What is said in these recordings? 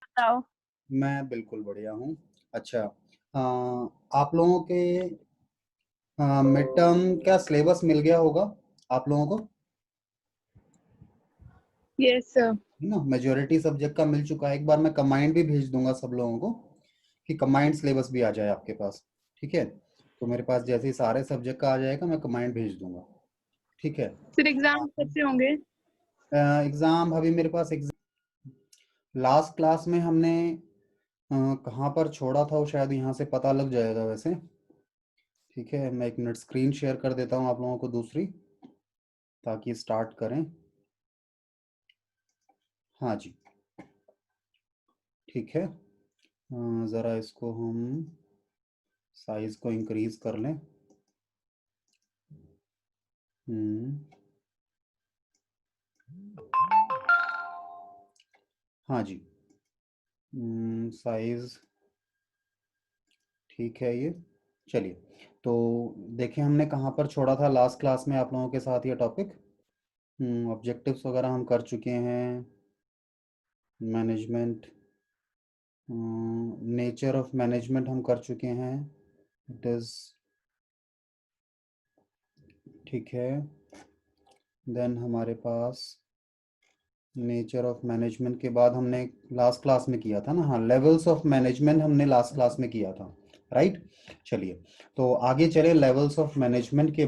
बताओ। मैं बिल्कुल बढ़िया हूँ। अच्छा, आप लोगों के मिड टर्म क्या सिलेबस मिल गया होगा आप लोगों को? Yes sir. है ना, मेजोरिटी सब्जेक्ट का मिल चुका है। एक बार मैं कमांड भी भेज दूंगा सब लोगों को कि कमांड सिलेबस भी आ जाए आपके पास। ठीक है, तो मेरे पास जैसे ही सारे सब्जेक्ट का आ जाएगा मैं कमांड भेज दूंगा। ठीक है। फिर एग्जाम कैसे होंगे? एग्जाम अभी मेरे पास लास्ट क्लास में हमने कहाँ पर छोड़ा था वो शायद यहाँ से पता लग जाएगा वैसे। ठीक है, मैं एक मिनट स्क्रीन शेयर कर देता हूँ आप लोगों को दूसरी, ताकि स्टार्ट करें। हाँ जी, ठीक है। ज़रा इसको हम साइज को इंक्रीज कर लें। हम्म, हाँ जी। साइज ठीक है ये। चलिए, तो देखें हमने कहाँ पर छोड़ा था लास्ट क्लास में आप लोगों के साथ ये टॉपिक। ऑब्जेक्टिव्स वगैरह हम कर चुके हैं। मैनेजमेंट, नेचर ऑफ मैनेजमेंट हम कर चुके हैं। इट इज़ ठीक है। देन हमारे पास नेचर ऑफ मैनेजमेंट के बाद हमने लास्ट क्लास में किया था ना, हाँ, लेवल्स ऑफ मैनेजमेंट हमने लास्ट क्लास में किया था, राइट। चलिए, तो आगे चले। लेवल्स ऑफ मैनेजमेंट के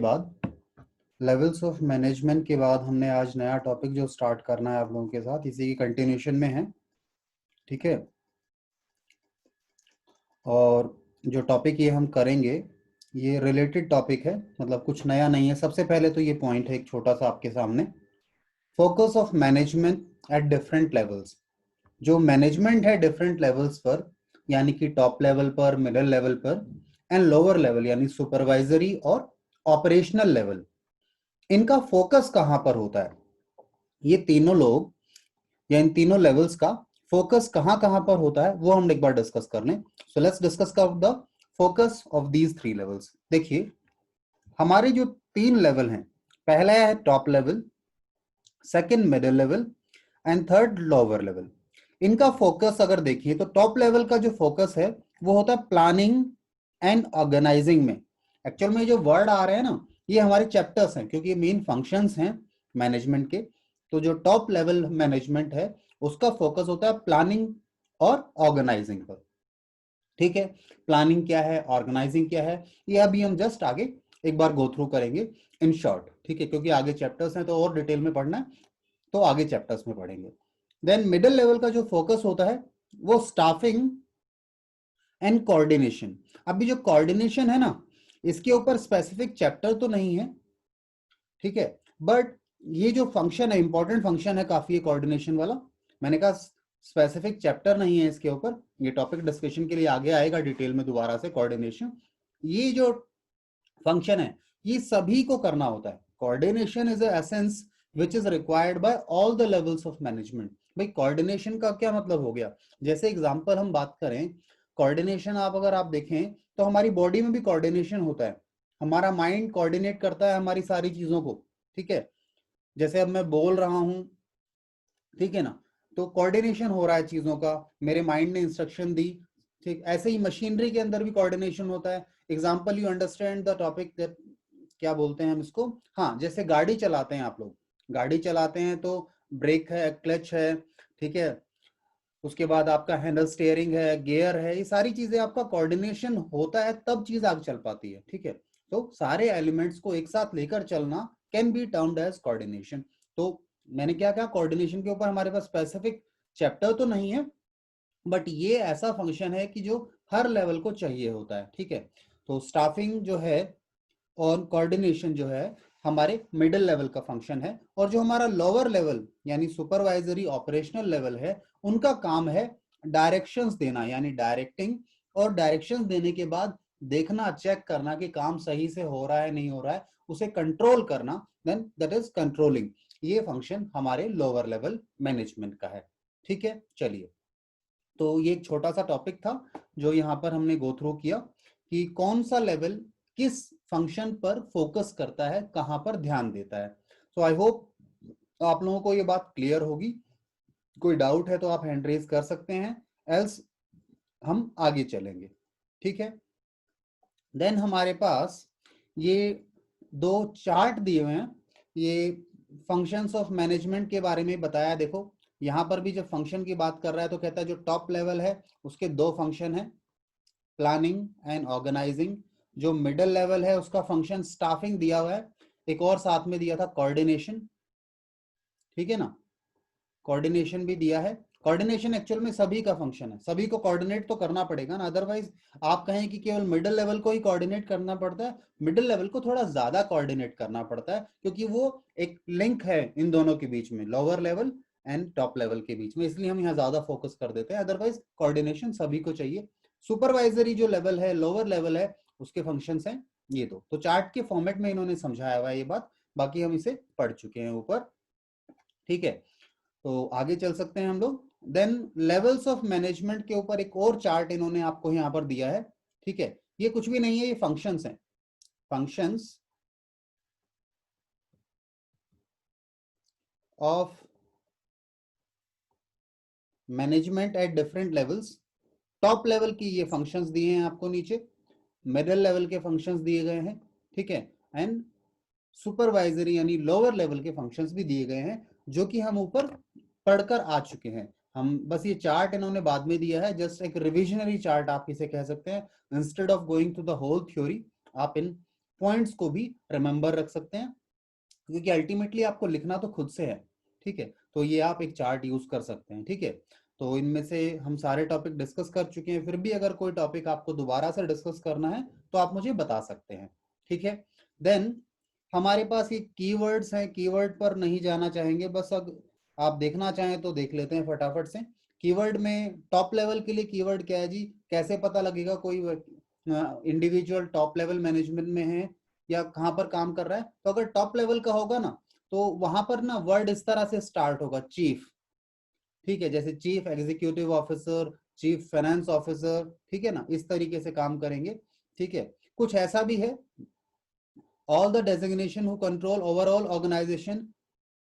बाद हमने आज नया टॉपिक जो स्टार्ट करना है आप लोगों के साथ, इसी की कंटिन्यूशन में है। ठीक है, और जो टॉपिक ये हम करेंगे ये रिलेटेड टॉपिक है, मतलब कुछ नया नहीं है। सबसे पहले तो ये पॉइंट है एक छोटा सा आपके सामने, focus of management at different levels. जो मैनेजमेंट है डिफरेंट लेवल्स पर, यानी कि टॉप लेवल पर, मिडिल लेवल पर एंड लोअर लेवल यानी सुपरवाइजरी और ऑपरेशनल लेवल, इनका फोकस कहां पर होता है? ये तीनों लोग या इन तीनों लेवल्स का फोकस कहां कहां पर होता है वो हम एक बार डिस्कस कर लें। So let's discuss the focus of these three levels. देखिए, हमारे जो तीन लेवल हैं, पहला है top level, second middle level and third lower level. इनका फोकस अगर देखिए तो टॉप लेवल का जो फोकस है वो होता है प्लानिंग एंड ऑर्गेनाइजिंग में। एक्चुअल में जो वर्ड आ रहे हैं ना, ये हमारे चैप्टर्स हैं, क्योंकि ये मेन फंक्शंस हैं मैनेजमेंट के। तो जो टॉप लेवल मैनेजमेंट है उसका फोकस होता है प्लानिंग और ऑर्गेनाइजिंग पर। ठीक है, प्लानिंग क्या है, ऑर्गेनाइजिंग क्या है, ये अभी हम जस्ट आगे एक बार गो थ्रू करेंगे इन शॉर्ट। ठीक है, क्योंकि आगे चैप्टर्स हैं तो और डिटेल में पढ़ना है, तो आगे चैप्टर्स में पढ़ेंगे। देन मिडिल लेवल का जो फोकस होता है वो स्टाफिंग एंड कोऑर्डिनेशन। अभी जो कोऑर्डिनेशन है ना, इसके ऊपर स्पेसिफिक चैप्टर तो नहीं है, ठीक है, बट ये जो फंक्शन है, इंपॉर्टेंट फंक्शन है काफी, है कोऑर्डिनेशन वाला। मैंने कहा स्पेसिफिक चैप्टर नहीं है इसके ऊपर, ये टॉपिक डिस्कशन के लिए आगे आएगा डिटेल में दोबारा से। कोऑर्डिनेशन, ये जो फंक्शन है ये सभी को करना होता है। Coordination is essence which is required by all the levels of management. भाई कोऑर्डिनेशन का क्या मतलब हो गया? जैसे एग्जांपल हम बात करें, कोऑर्डिनेशन आप अगर आप देखें तो हमारी बॉडी में भी कोऑर्डिनेशन होता है। हमारा माइंड कोऑर्डिनेट करता है हमारी सारी चीजों को। ठीक है, जैसे अब मैं बोल रहा हूं, ठीक है ना, तो कोऑर्डिनेशन हो रहा है चीजों का, मेरे माइंड ने इंस्ट्रक्शन दी। ठीक, ऐसे ही मशीनरी के अंदर भी कोऑर्डिनेशन होता है। Example, you understand the topic that, क्या बोलते हैं हम इसको, हाँ, जैसे गाड़ी चलाते हैं आप लोग, गाड़ी चलाते हैं तो ब्रेक है, क्लच है, ठीक है, उसके बाद आपका हैंडल स्टीयरिंग है, गियर है, ये सारी चीजें आपका कोऑर्डिनेशन होता है तब चीज आगे चल पाती है। ठीक है, तो सारे एलिमेंट्स को एक साथ लेकर चलना can be termed as coordination. तो मैंने क्या कहा, कोऑर्डिनेशन के ऊपर हमारे पास स्पेसिफिक चैप्टर तो नहीं है, बट ये ऐसा फंक्शन है कि जो हर लेवल को चाहिए होता है। ठीक है, तो स्टाफिंग जो है और कोऑर्डिनेशन जो है हमारे मिडिल लेवल का फंक्शन है, और जो हमारा लोअर लेवल यानी सुपरवाइजरी ऑपरेशनल लेवल है, उनका काम है डायरेक्शंस देना, यानी डायरेक्टिंग, और डायरेक्शंस देने के बाद देखना, चेक करना कि काम सही से हो रहा है नहीं हो रहा है, उसे कंट्रोल करना, देन दैट इज कंट्रोलिंग। ये फंक्शन हमारे लोअर लेवल मैनेजमेंट का है। ठीक है, चलिए, तो ये एक छोटा सा टॉपिक था जो यहाँ पर हमने गो थ्रू किया कि कौन सा लेवल किस फंक्शन पर फोकस करता है, कहां पर ध्यान देता है। सो आई होप आप लोगों को ये बात क्लियर होगी। कोई डाउट है तो आप हैंड रेज कर सकते हैं, एल्स हम आगे चलेंगे, ठीक है। देन हमारे पास ये दो चार्ट दिए हुए हैं, ये फंक्शंस ऑफ मैनेजमेंट के बारे में बताया। देखो यहां पर भी जब फंक्शन की बात कर रहा है तो कहता है जो टॉप लेवल है उसके दो फंक्शन है, प्लानिंग एंड ऑर्गेनाइजिंग। जो मिडिल लेवल है उसका फंक्शन स्टाफिंग दिया हुआ है, एक और साथ में दिया था कोऑर्डिनेशन, ठीक है ना, कोऑर्डिनेशन भी दिया है। कोऑर्डिनेशन एक्चुअल में सभी का फंक्शन है, सभी को कोऑर्डिनेट तो करना पड़ेगा ना, अदरवाइज आप कहें कि केवल मिडिल लेवल को ही कोऑर्डिनेट करना पड़ता है। मिडिल लेवल को थोड़ा ज्यादा कोऑर्डिनेट करना पड़ता है क्योंकि वो एक लिंक है इन दोनों के बीच में, lower level and top level के बीच में, इसलिए हम यहाँ ज्यादा फोकस कर देते हैं। अदरवाइज कोऑर्डिनेशन सभी को चाहिए। सुपरवाइजरी जो लेवल है, लोअर लेवल है, उसके फंक्शंस हैं ये दो। तो चार्ट के फॉर्मेट में इन्होंने समझाया हुआ है ये बात, बाकी हम इसे पढ़ चुके हैं ऊपर, ठीक है। तो आगे चल सकते हैं हम लोग। देन लेवल्स ऑफ मैनेजमेंट के ऊपर एक और चार्ट इन्होंने आपको यहां पर दिया है, ठीक है। ये कुछ भी नहीं है, ये फंक्शंस हैं, functions of management at different levels. Top level की ये फंक्शंस दिए हैं आपको नीचे, मिडिल लेवल के फंक्शंस दिए गए हैं, ठीक है, एंड सुपरवाइजरी यानी लोअर लेवल के फंक्शंस भी दिए गए हैं, जो कि हम ऊपर पढ़कर आ चुके हैं। हम बस ये चार्ट इन्होंने बाद में दिया है, जस्ट एक रिविजनरी चार्ट आप इसे कह सकते हैं। Instead of going to the whole theory, आप इन पॉइंट्स को भी रिमेंबर रख सकते हैं, क्योंकि अल्टीमेटली आपको लिखना तो खुद से है, ठीक है। तो ये आप एक चार्ट यूज कर सकते हैं, ठीक है। तो इनमें से हम सारे टॉपिक डिस्कस कर चुके हैं, फिर भी अगर कोई टॉपिक आपको दोबारा से डिस्कस करना है तो आप मुझे बता सकते हैं, ठीक है। देन हमारे पास ये कीवर्ड्स हैं, कीवर्ड पर नहीं जाना चाहेंगे, बस अब आप देखना चाहें तो देख लेते हैं फटाफट से। कीवर्ड में टॉप लेवल के लिए कीवर्ड क्या है जी, कैसे पता लगेगा कोई इंडिविजुअल टॉप लेवल मैनेजमेंट में है या कहां पर काम कर रहा है। तो अगर टॉप लेवल का होगा ना तो वहां पर ना वर्ड इस तरह से स्टार्ट होगा, चीफ, ठीक है, जैसे chief executive officer, chief finance officer, ठीक है ना, इस तरीके से काम करेंगे, ठीक है। कुछ ऐसा भी है, all the designation who control overall organization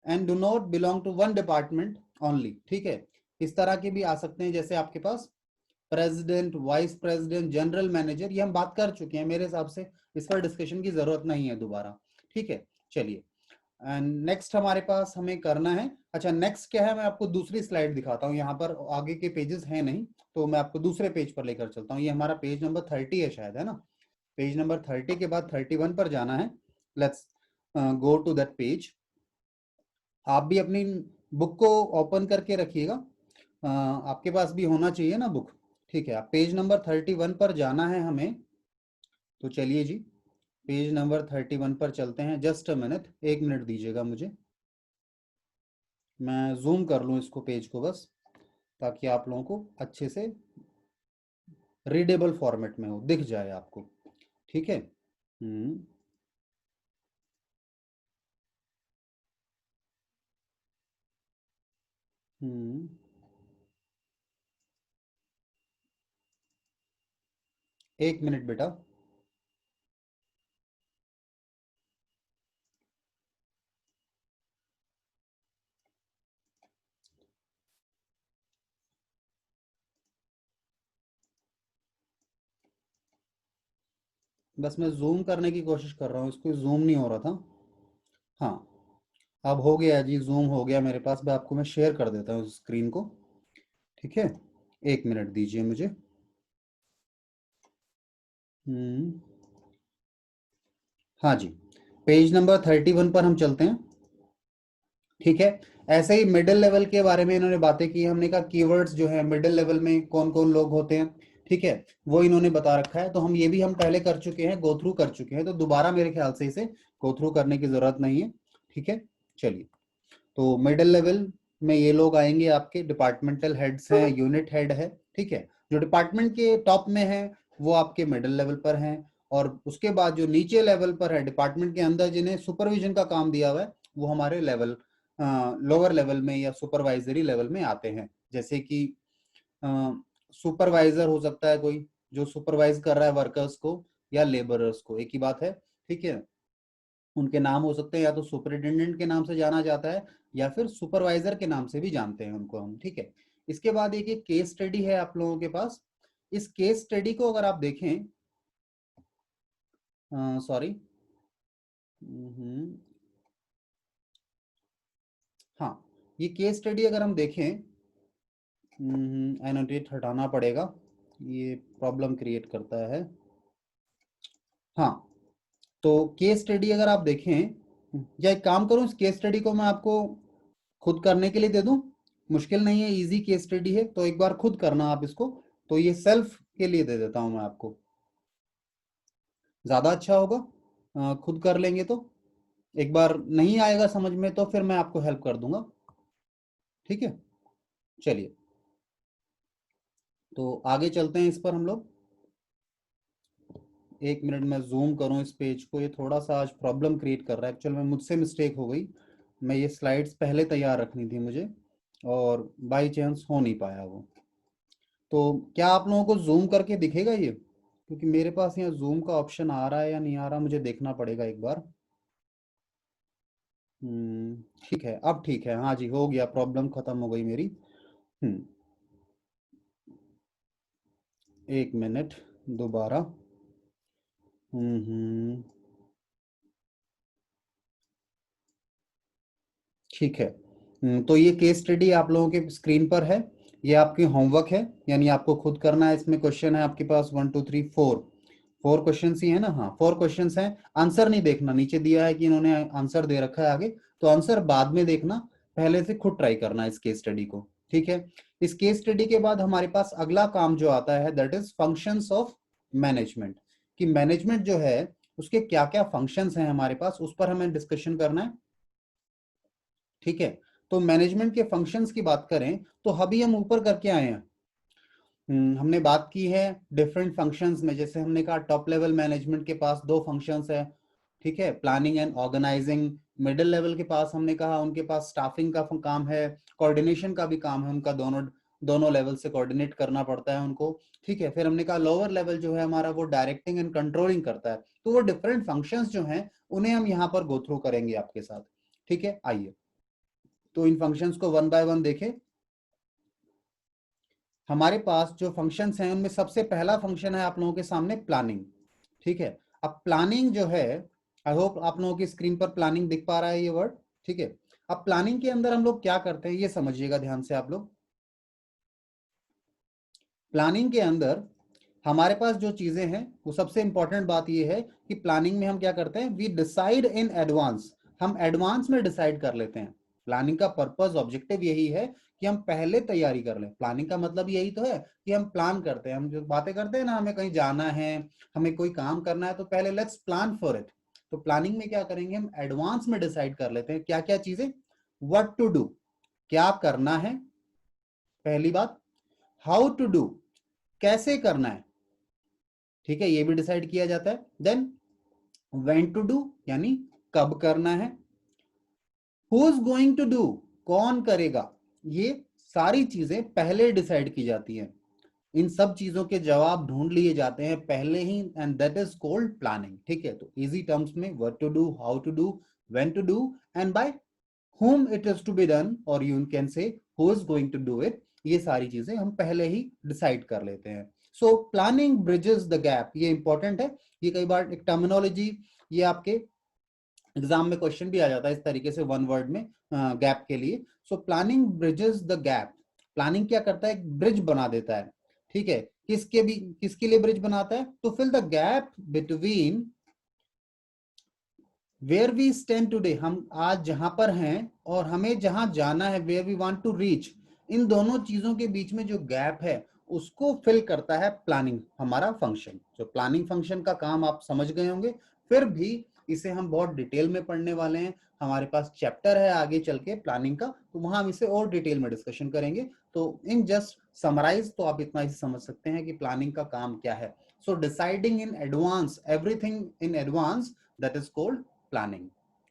and do not belong to one department only, ठीक है। इस तरह के भी आ सकते हैं, जैसे आपके पास president, vice president, general manager, ये हम बात कर चुके हैं, मेरे हिसाब से इस पर डिस्कशन की जरूरत नहीं है दोबारा, ठीक है। चलिए एंड नेक्स्ट हमारे पास हमें करना है, अच्छा नेक्स्ट क्या है, मैं आपको दूसरी स्लाइड दिखाता हूँ, यहाँ पर आगे के पेजेस हैं नहीं, तो मैं आपको दूसरे पेज पर लेकर चलता हूँ। ये हमारा पेज नंबर 30 है शायद, है ना। पेज नंबर 30 के बाद 31 पर जाना है। Let's go to that page. आप भी अपनी बुक को ओपन करके रखिएगा, आपके पास भी होना चाहिए ना बुक, ठीक है। आप पेज नंबर 31 पर जाना है हमें, तो चलिए जी पेज नंबर 31 पर चलते हैं। जस्ट अ मिनट, एक मिनट दीजिएगा मुझे, मैं जूम कर लूँ इसको पेज को बस, ताकि आप लोगों को अच्छे से रीडेबल फॉर्मेट में हो, दिख जाए आपको, ठीक है। हम्म हम्म एक मिनट बेटा। बस मैं जूम करने की कोशिश कर रहा हूँ, इसको जूम नहीं हो रहा था। हाँ, अब हो गया जी, जूम हो गया मेरे पास। मैं शेयर कर देता हूँ स्क्रीन को, ठीक है। एक मिनट दीजिए मुझे। हम्म हाँ जी, पेज नंबर 31 पर हम चलते हैं, ठीक है। ऐसे ही मिडिल लेवल के बारे में इन्होंने बातें की, हमने कहा कीवर्ड्स जो है मिडिल लेवल में कौन कौन लोग होते हैं, ठीक है, वो इन्होंने बता रखा है। तो हम ये भी हम पहले कर चुके हैं, गो थ्रू कर चुके हैं, तो दोबारा मेरे ख्याल से इसे गो थ्रू करने की जरूरत नहीं है, ठीक है। चलिए, तो मिडिल लेवल में ये लोग आएंगे, आपके डिपार्टमेंटल हेड्स हैं, यूनिट हेड है, ठीक है। जो डिपार्टमेंट के टॉप में है वो आपके मिडिल लेवल पर हैं, और उसके बाद जो नीचे लेवल पर है डिपार्टमेंट के अंदर जिन्हें सुपरविजन का काम दिया हुआ है, वो हमारे लेवल लोअर लेवल में या सुपरवाइजरी लेवल में आते हैं। जैसे कि सुपरवाइजर हो सकता है कोई जो सुपरवाइज कर रहा है वर्कर्स को या लेबरर्स को, एक ही बात है, ठीक है। उनके नाम हो सकते हैं, या तो सुपरिटेंडेंट के नाम से जाना जाता है या फिर सुपरवाइजर के नाम से भी जानते हैं उनको हम, ठीक है। इसके बाद एक केस स्टडी है आप लोगों के पास। इस केस स्टडी को अगर आप देखें, सॉरी, हाँ, ये केस स्टडी अगर हम देखें, एनोटेट हटाना पड़ेगा, ये प्रॉब्लम क्रिएट करता है। हाँ, तो केस स्टडी अगर आप देखें, या एक काम करूं, इस केस स्टडी को मैं आपको खुद करने के लिए दे दूं, मुश्किल नहीं है, इजी केस स्टडी है, तो एक बार खुद करना आप इसको। तो ये सेल्फ के लिए दे देता हूं मैं आपको, ज्यादा अच्छा होगा, खुद कर लेंगे तो। एक बार नहीं आएगा समझ में तो फिर मैं आपको हेल्प कर दूंगा, ठीक है। चलिए, तो आगे चलते हैं इस पर हम लोग। एक मिनट में जूम करूं इस पेज को, ये थोड़ा सा आज प्रॉब्लम क्रिएट कर रहा है, एक्चुअल में मुझसे मिस्टेक हो गई। मैं ये स्लाइड्स पहले तैयार रखनी थी मुझे, और बाई चांस हो नहीं पाया वो। तो क्या आप लोगों को जूम करके दिखेगा ये? क्योंकि मेरे पास यहाँ जूम का ऑप्शन आ रहा है या नहीं आ रहा, मुझे देखना पड़ेगा एक बार। ठीक है, अब ठीक है, हाँ जी, हो गया, प्रॉब्लम खत्म हो गई मेरी। हम्म एक मिनट, दोबारा। हम्म ठीक है। तो ये केस स्टडी आप लोगों के स्क्रीन पर है, ये आपकी होमवर्क है, यानी आपको खुद करना है। इसमें क्वेश्चन है आपके पास 1 2 3 4, 4 क्वेश्चन ही है ना? हाँ, 4 क्वेश्चन हैं। आंसर नहीं देखना, नीचे दिया है कि इन्होंने आंसर दे रखा है आगे, तो आंसर बाद में देखना, पहले से खुद ट्राई करना इस केस स्टडी को, ठीक है। इस केस स्टडी के बाद हमारे पास अगला काम जो आता है, that is functions of management, कि मैनेजमेंट जो है उसके क्या क्या फंक्शंस हैं हमारे पास, उस पर हमें डिस्कशन करना है, ठीक है। तो मैनेजमेंट के फंक्शंस की बात करें तो अभी हम ऊपर करके आए हैं। हमने बात की है डिफरेंट फंक्शंस में, जैसे हमने कहा टॉप लेवल मैनेजमेंट के पास 2 फंक्शंस है, ठीक है, planning and organising. Middle level के पास हमने कहा उनके पास स्टाफिंग का काम है, कोऑर्डिनेशन का भी काम है उनका, दोनों दोनों लेवल से कोऑर्डिनेट करना पड़ता है उनको, ठीक है। फिर हमने कहा लोअर लेवल जो है हमारा, वो डायरेक्टिंग एंड कंट्रोलिंग करता है। तो वो डिफरेंट फंक्शंस जो हैं उन्हें हम यहाँ पर गो थ्रू करेंगे आपके साथ, ठीक है। आइए, तो इन फंक्शंस को वन बाय वन देखें। हमारे पास जो फंक्शंस हैं उनमें सबसे पहला फंक्शन है आप लोगों के सामने प्लानिंग, ठीक है। अब प्लानिंग जो है, आई होप आप लोगों की स्क्रीन पर प्लानिंग दिख पा रहा है ये वर्ड, ठीक है। अब प्लानिंग के अंदर हम लोग क्या करते हैं ये समझिएगा ध्यान से आप लोग। प्लानिंग के अंदर हमारे पास जो चीजें हैं, वो सबसे इंपॉर्टेंट बात ये है कि प्लानिंग में हम क्या करते हैं, वी डिसाइड इन एडवांस, हम एडवांस में डिसाइड कर लेते हैं। प्लानिंग का पर्पस, ऑब्जेक्टिव यही है कि हम पहले तैयारी कर लें। प्लानिंग का मतलब यही तो है कि हम प्लान करते हैं, हम जो बातें करते हैं ना, हमें कहीं जाना है, हमें कोई काम करना है, तो पहले लेट्स प्लान फॉर इट। तो प्लानिंग में क्या करेंगे, हम एडवांस में डिसाइड कर लेते हैं क्या क्या चीजें, व्हाट टू डू, क्या करना है, पहली बात। हाउ टू डू, कैसे करना है, ठीक है, ये भी डिसाइड किया जाता है। देन व्हेन टू डू, यानी कब करना है। Who is going to do, कौन करेगा, ये सारी चीजें पहले डिसाइड की जाती हैं। इन सब चीजों के जवाब ढूंढ लिए जाते हैं पहले ही, and that is called planning, ठीक है। तो इजी टर्म्स में what to do, how to do, when to do, and by whom it is to be done, or you can say who is going to do it, ये सारी चीजें हम पहले ही decide कर लेते हैं। So planning bridges the gap, ये important है। ये कई बार एक टर्मिनोलॉजी, ये आपके एग्जाम में क्वेश्चन भी आ जाता है इस तरीके से, वन वर्ड में, गैप के लिए। So planning bridges the gap, planning क्या करता है, एक ब्रिज बना देता है, ठीक है। किसके लिए ब्रिज बनाता है, तो fill the gap between where we stand today, हम आज जहां पर हैं और हमें जहां जाना है, where we want to reach, इन दोनों चीजों के बीच में जो गैप है उसको फिल करता है प्लानिंग, हमारा फंक्शन। जो प्लानिंग फंक्शन का काम आप समझ गए होंगे, फिर भी इसे हम बहुत डिटेल में पढ़ने वाले हैं। हमारे पास चैप्टर है आगे चल के प्लानिंग का, तो वहां हम इसे और डिटेल में डिस्कशन करेंगे। तो इन जस्ट समराइज तो आप इतना ही समझ सकते हैं कि प्लानिंग का काम क्या है। So deciding in advance, everything in advance, that is called planning.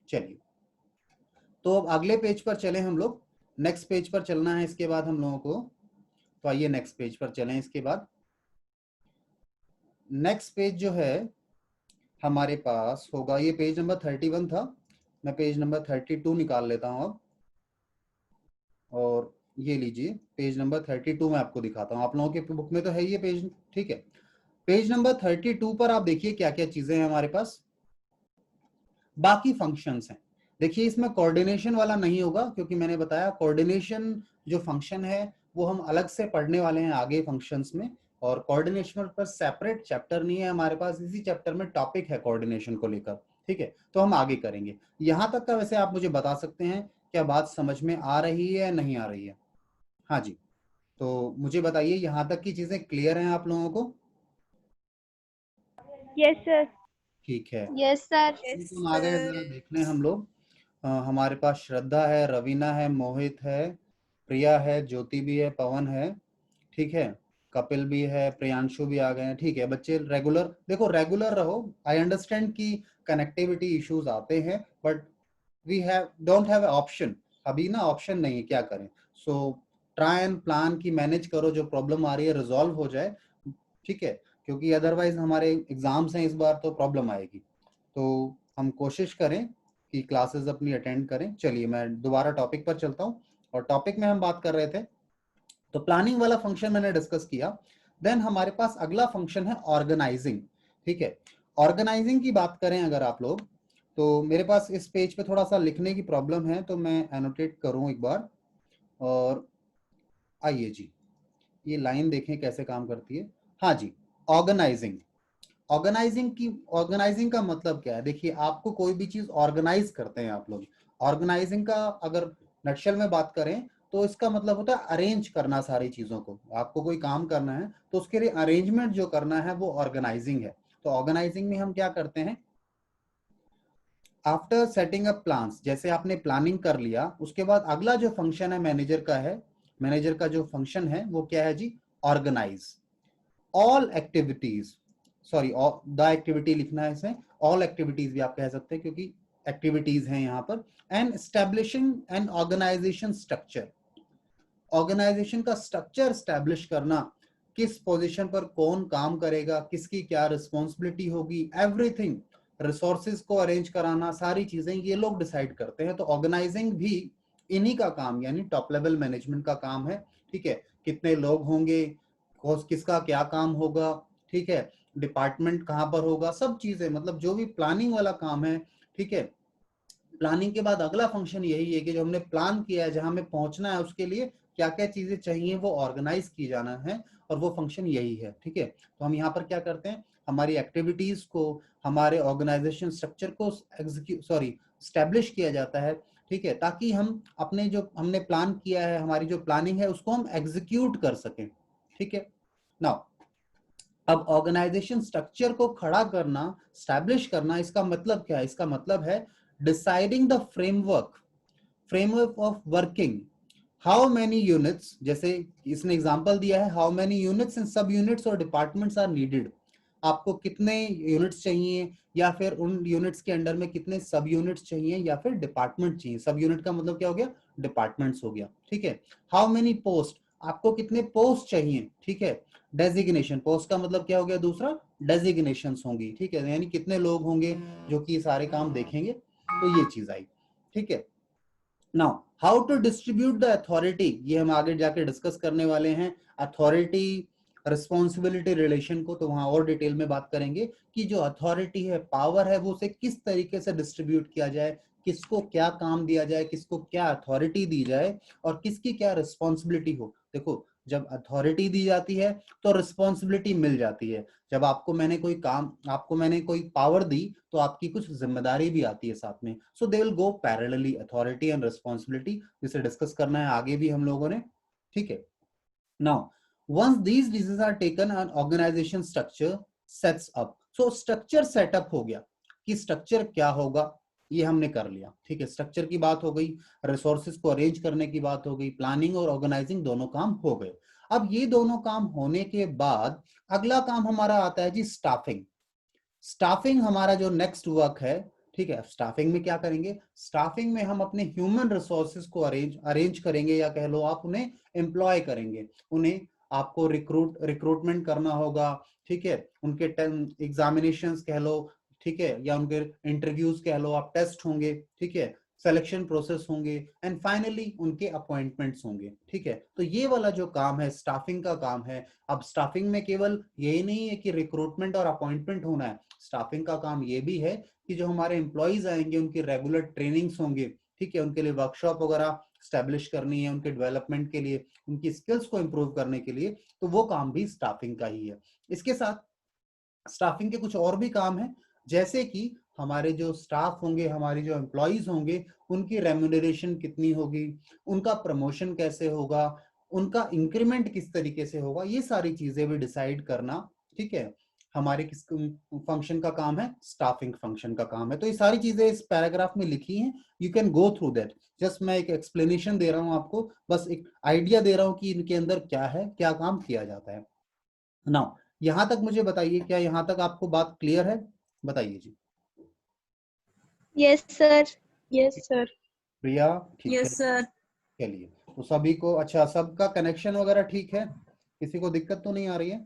चलिए, तो अब अगले पेज पर चले हम लोग, नेक्स्ट पेज पर चलना है इसके बाद हम लोगों को। तो आइए नेक्स्ट पेज पर चलें। इसके बाद नेक्स्ट पेज जो है हमारे पास होगा, ये पेज नंबर 31 था, मैं पेज नंबर 32 निकाल लेता हूं अब, और ये लीजिए पेज नंबर 32 में आपको दिखाता हूँ, आप लोगों के बुक में तो है ये पेज, ठीक है। पेज नंबर 32 पर आप देखिए क्या क्या चीजें हैं हमारे पास, बाकी फंक्शंस हैं। देखिए इसमें कोऑर्डिनेशन वाला नहीं होगा, क्योंकि मैंने बताया कोऑर्डिनेशन जो फंक्शन है वो हम अलग से पढ़ने वाले हैं आगे फंक्शंस में, और कोऑर्डिनेशन पर सेपरेट चैप्टर नहीं है हमारे पास, इसी चैप्टर में टॉपिक है कोऑर्डिनेशन को लेकर, ठीक है, तो हम आगे करेंगे। यहां तक का वैसे आप मुझे बता सकते हैं क्या बात समझ में आ रही है या नहीं आ रही है? हाँ जी, तो मुझे बताइए यहां तक की चीजें क्लियर हैं आप लोगों को? Yes sir. ठीक है, यस सर। तो आ गए जरा देखने हम लोग। हमारे पास श्रद्धा है, रवीना है, मोहित है, प्रिया है, ज्योति भी है, पवन है, ठीक है, कपिल भी है, प्रियांशु भी आ गए हैं। ठीक है बच्चे, रेगुलर देखो, रेगुलर रहो। आई अंडरस्टैंड कि कनेक्टिविटी इश्यूज आते हैं, but we have don't have option, अभी ना ऑप्शन नहीं है, क्या करें। सो ट्राई एंड प्लान की मैनेज करो, जो प्रॉब्लम आ रही है रिजॉल्व हो जाए, ठीक है, क्योंकि अदरवाइज हमारे एग्जाम्स हैं इस बार तो प्रॉब्लम आएगी। तो हम कोशिश करें कि क्लासेस अपनी अटेंड करें। चलिए मैं दोबारा टॉपिक पर चलता हूँ, और टॉपिक में हम बात कर रहे थे, तो प्लानिंग वाला फंक्शन मैंने डिस्कस किया। देन हमारे पास अगला फंक्शन है ऑर्गेनाइजिंग, ठीक है। ऑर्गेनाइजिंग की बात करें अगर आप लोग, तो मेरे पास इस पेज पे थोड़ा सा लिखने की प्रॉब्लम है, तो मैं एनोटेट करूं एक बार। और आइए जी, ये लाइन देखें कैसे काम करती है। हाँ जी, ऑर्गेनाइजिंग। ऑर्गेनाइजिंग का मतलब क्या है? देखिए आपको कोई भी चीज ऑर्गेनाइज करते हैं आप लोग, ऑर्गेनाइजिंग का अगर नक्शल में बात करें तो इसका मतलब होता है अरेंज करना सारी चीजों को। आपको कोई काम करना है तो उसके लिए अरेंजमेंट जो करना है वो ऑर्गेनाइजिंग है। तो ऑर्गेनाइजिंग में हम क्या करते हैं, आफ्टर सेटिंग अप प्लान्स, जैसे आपने प्लानिंग कर लिया, उसके बाद अगला जो फंक्शन है मैनेजर का है, मैनेजर का जो फंक्शन है वो क्या है जी, organise all activities, sorry the activity लिखना है इसमें, ऑल एक्टिविटीज भी आप कह सकते हैं क्योंकि एक्टिविटीज हैं यहाँ पर। And establishing an organisation structure, organisation का स्ट्रक्चर स्टैब्लिश करना, किस पोजीशन पर कौन काम करेगा, किसकी क्या रिस्पॉन्सिबिलिटी होगी, एवरीथिंग, रिसोर्सेज को अरेंज कराना, सारी चीजें ये लोग डिसाइड करते हैं। तो ऑर्गेनाइजिंग भी इन्हीं का काम, यानी टॉप लेवल मैनेजमेंट का काम है, ठीक है। कितने लोग होंगे, किसका क्या काम होगा, ठीक है, डिपार्टमेंट कहाँ पर होगा, सब चीजें, मतलब जो भी प्लानिंग वाला काम है, ठीक है। प्लानिंग के बाद अगला फंक्शन यही है कि जो हमने प्लान किया है, जहां हमें पहुंचना है, उसके लिए क्या क्या चीजें चाहिए वो ऑर्गेनाइज की जाना है, और वो फंक्शन यही है, ठीक है। तो हम यहाँ पर क्या करते हैं, हमारी एक्टिविटीज को, हमारे ऑर्गेनाइजेशन स्ट्रक्चर को स्टैब्लिश किया जाता है, ठीक है, ताकि हम अपने जो हमने प्लान किया है, हमारी जो प्लानिंग है उसको हम एग्जीक्यूट कर सकें, ठीक है। नाउ अब ऑर्गेनाइजेशन स्ट्रक्चर को खड़ा करना, स्टैब्लिश करना, इसका मतलब क्या है? इसका मतलब है deciding the framework of working, how many units, जैसे इसने एग्जांपल दिया है, हाउ मेनी यूनिट्स एंड सब यूनिट्स और डिपार्टमेंट्स आर नीडेड, आपको कितने यूनिट्स चाहिए, या फिर उन यूनिट्स के अंडर में कितने सब यूनिट्स चाहिए, या फिर डिपार्टमेंट चाहिए। सब यूनिट का मतलब क्या हो गया, डिपार्टमेंट्स हो गया, ठीक है। हाउ मेनी पोस्ट, आपको कितने पोस्ट चाहिए, ठीक है। डेजिग्नेशन, पोस्ट का मतलब क्या हो गया, दूसरा डेजिग्नेशंस होंगी, ठीक है, यानी कितने लोग होंगे जो कि सारे काम देखेंगे, तो ये चीज आई, ठीक है। Now how to distribute the authority, ये हम आगे जाके डिस्कस करने वाले हैं, अथॉरिटी रिस्पॉन्सिबिलिटी रिलेशन को, तो वहां और डिटेल में बात करेंगे कि जो अथॉरिटी है, पावर है, वो उसे किस तरीके से डिस्ट्रीब्यूट किया जाए, किसको क्या काम दिया जाए, किसको क्या अथॉरिटी दी जाए, और किसकी क्या रिस्पॉन्सिबिलिटी हो। देखो जब अथॉरिटी दी जाती है तो रिस्पॉन्सिबिलिटी मिल जाती है, जब आपको मैंने कोई पावर दी तो आपकी कुछ जिम्मेदारी भी आती है साथ में। So they will go parallelly, authority and responsibility, जिसे डिस्कस करना है आगे भी हम लोगों ने, ठीक है। Now once these decisions are taken, an organization structure sets up, so structure setup हो गया कि स्ट्रक्चर क्या होगा, ये हमने कर लिया, ठीक है। स्ट्रक्चर की बात हो गई, रिसोर्सेज को अरेंज करने की बात हो गई, प्लानिंग और ऑर्गेनाइजिंग दोनों काम हो गए। अब ये दोनों काम होने के बाद अगला काम हमारा आता है जी, स्टाफिंग। स्टाफिंग हमारा जो नेक्स्ट वर्क है, ठीक है। स्टाफिंग में क्या करेंगे, स्टाफिंग में हम अपने ह्यूमन रिसोर्सेज को अरेंज करेंगे, या कह लो आप उन्हें एम्प्लॉय करेंगे, उन्हें आपको रिक्रूटमेंट करना होगा, ठीक है। उनके एग्जामिनेशंस कह लो, ठीक है, या उनके इंटरव्यूज कह लो, आप टेस्ट होंगे, ठीक है। सिलेक्शन प्रोसेस होंगे एंड फाइनली उनके अपॉइंटमेंट्स होंगे। ठीक है, तो ये वाला जो काम है स्टाफिंग का काम है। अब स्टाफिंग में केवल यही नहीं है कि रिक्रूटमेंट और अपॉइंटमेंट होना है, स्टाफिंग का काम ये भी है कि जो हमारे एम्प्लॉइज आएंगे उनकी रेगुलर ट्रेनिंग्स होंगे। ठीक है, उनके लिए वर्कशॉप वगैरह स्टैब्लिश करनी है, उनके डेवलपमेंट के लिए, उनकी स्किल्स को इंप्रूव करने के लिए, तो वो काम भी स्टाफिंग का ही है। इसके साथ स्टाफिंग के कुछ और भी काम है, जैसे कि हमारे जो स्टाफ होंगे, हमारे जो एम्प्लॉइज होंगे, उनकी रेम्यूनरेशन कितनी होगी, उनका प्रमोशन कैसे होगा, उनका इंक्रीमेंट किस तरीके से होगा, ये सारी चीजें भी डिसाइड करना। ठीक है, हमारे किस फंक्शन का काम है, स्टाफिंग फंक्शन का काम है। तो ये सारी चीजें इस पैराग्राफ में लिखी हैं, you can go through that. Just मैं एक एक्सप्लेनेशन दे रहा हूं आपको, बस एक आइडिया दे रहा हूं कि इनके अंदर क्या है, क्या काम किया जाता है। नाउ यहां तक मुझे बताइए, क्या यहां तक आपको बात क्लियर है? बताइए जी। Yes sir. Yes sir. Priya ठीक है, यस सर। चलिए। तो सभी को अच्छा, सबका कनेक्शन वगैरह ठीक है, किसी को दिक्कत तो नहीं आ रही है?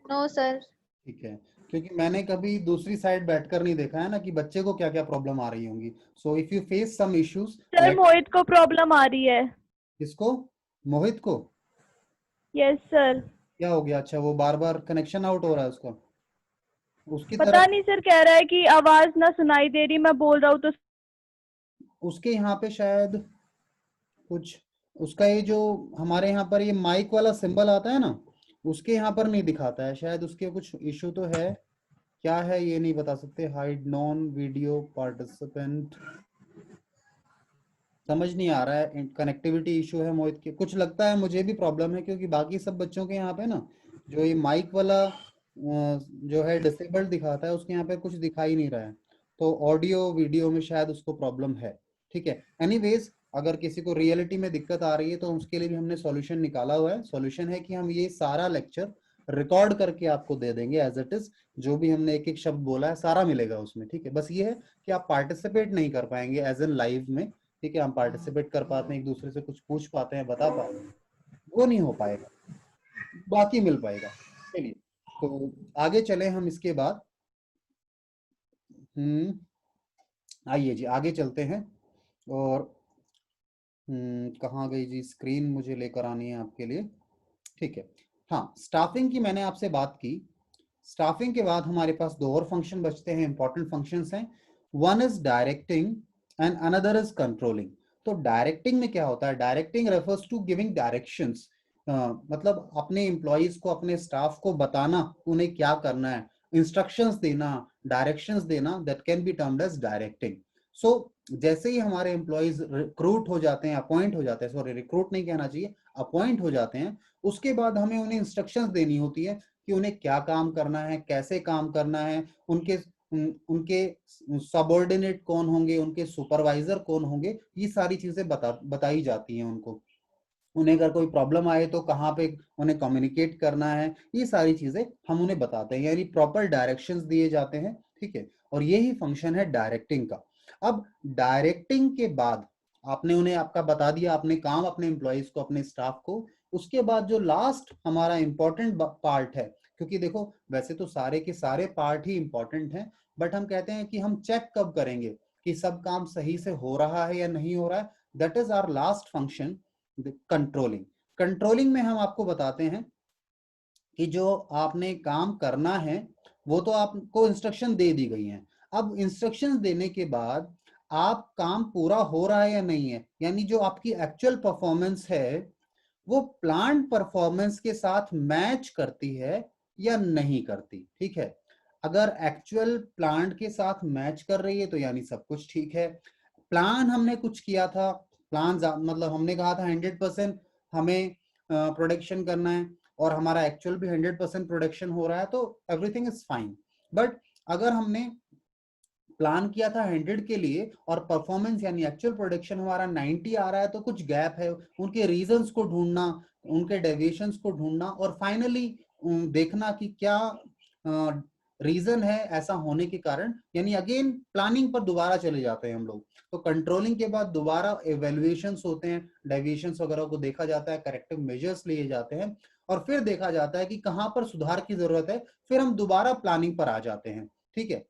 No sir. ठीक है, क्योंकि मैंने कभी दूसरी साइड बैठकर नहीं देखा है ना कि बच्चे को क्या क्या प्रॉब्लम आ रही होंगी। So if you face some issues sir late. Mohit को प्रॉब्लम आ रही है। किसको? मोहित को? Yes sir. क्या हो गया? अच्छा, वो बार बार कनेक्शन आउट हो रहा है उसका, उसकी पता तरफ? नहीं सर, कह रहा है कि आवाज ना सुनाई दे रही, मैं बोल रहा हूँ तो। उसके यहाँ पे शायद कुछ, उसका ये जो हमारे यहाँ पर ये माइक वाला सिंबल आता है ना, उसके यहाँ पर नहीं दिखाता है शायद, उसके कुछ इशू तो है। क्या है ये नहीं बता सकते। हाइड नॉन वीडियो पार्टिसिपेंट, समझ नहीं आ रहा है, कनेक्टिविटी इशू है मोहित के कुछ, लगता है मुझे भी प्रॉब्लम है, क्योंकि बाकी सब बच्चों के यहाँ पे ना जो ये माइक वाला जो है डिसेबल्ड दिखाता है, उसके यहाँ पे कुछ दिखाई नहीं रहा है। तो ऑडियो वीडियो में शायद उसको प्रॉब्लम है। ठीक है, एनीवेज अगर किसी को रियलिटी में दिक्कत आ रही है तो उसके लिए भी हमने सॉल्यूशन निकाला हुआ है। सॉल्यूशन है कि हम ये सारा लेक्चर रिकॉर्ड करके आपको दे देंगे एज इट इज, जो भी हमने एक एक शब्द बोला है सारा मिलेगा उसमें। ठीक है, बस ये है कि आप पार्टिसिपेट नहीं कर पाएंगे एज एन लाइव में। ठीक है, हम पार्टिसिपेट कर पाते हैं, एक दूसरे से कुछ पूछ पाते हैं, बता पाते हैं, वो नहीं हो पाएगा, बाकी मिल पाएगा। चलिए, तो आगे चले हम इसके बाद। आइए जी आगे चलते हैं। और कहाँ गई जी स्क्रीन, मुझे लेकर आनी है आपके लिए। ठीक है, हाँ, स्टाफिंग की मैंने आपसे बात की। स्टाफिंग के बाद हमारे पास दो और फंक्शन बचते हैं, इंपॉर्टेंट फंक्शंस हैं। One is directing and another is controlling. तो डायरेक्टिंग में क्या होता है? Directing refers to giving directions, मतलब अपने एम्प्लॉइज को, अपने स्टाफ को बताना उन्हें क्या करना है, इंस्ट्रक्शंस देना, डायरेक्शंस देना, that can be termed as directing. So जैसे ही हमारे एम्प्लॉइज रिक्रूट हो जाते हैं, अपॉइंट हो जाते हैं, सॉरी रिक्रूट नहीं कहना चाहिए, अपॉइंट हो जाते हैं, उसके बाद हमें उन्हें इंस्ट्रक्शंस देनी होती है कि उन्हें क्या काम करना है, कैसे काम करना है, उनके सबऑर्डिनेट कौन होंगे, उनके सुपरवाइजर कौन होंगे, ये सारी चीजें बताई जाती हैं उनको। उन्हें अगर कोई प्रॉब्लम आए तो कहाँ पे उन्हें कम्युनिकेट करना है, ये सारी चीजें हम उन्हें बताते हैं, यानी प्रॉपर डायरेक्शंस दिए जाते हैं। ठीक है, और यही फंक्शन है डायरेक्टिंग का। अब डायरेक्टिंग के बाद आपने उन्हें आपका बता दिया, आपने काम अपने एम्प्लॉइज को, अपने स्टाफ को, उसके बाद जो लास्ट हमारा इंपॉर्टेंट पार्ट है, क्योंकि देखो वैसे तो सारे के सारे पार्ट ही इंपॉर्टेंट हैं, बट हम कहते हैं कि हम चेक कब करेंगे कि सब काम सही से हो रहा है या नहीं हो रहा है, that is our last function, controlling. Controlling में हम आपको बताते हैं कि जो आपने काम करना है वो तो आपको इंस्ट्रक्शन दे दी गई हैं। अब इंस्ट्रक्शंस देने के बाद आप काम पूरा हो रहा है या नहीं है, यानी जो आपकी एक्चुअल परफॉर्मेंस है वो प्लान परफॉर्मेंस के साथ मैच करती है या नहीं करती। ठीक है, अगर एक्चुअल प्लान के साथ मैच कर रही है तो यानी सब कुछ ठीक है। प्लान हमने कुछ किया था, प्लान मतलब हमने कहा था 100% हमें प्रोडक्शन करना है और हमारा एक्चुअल भी 100% प्रोडक्शन हो रहा है, तो एवरीथिंग इज फाइन। बट अगर हमने प्लान किया था 100 के लिए और परफॉर्मेंस यानी एक्चुअल प्रोडक्शन हमारा 90 आ रहा है, तो कुछ गैप है, उनके रीजंस को ढूंढना, उनके डेविएशंस को ढूंढना और फाइनली देखना कि क्या रीजन है ऐसा होने के कारण, यानी अगेन प्लानिंग पर दोबारा चले जाते हैं हम लोग। तो कंट्रोलिंग के बाद दोबारा एवेल्युएशंस होते हैं, डेविएशंस वगैरह को देखा जाता है, करेक्टिव मेजर्स लिए जाते हैं और फिर देखा जाता है कि कहां पर सुधार की जरूरत है, फिर हम दोबारा प्लानिंग पर आ जाते हैं। ठीक है,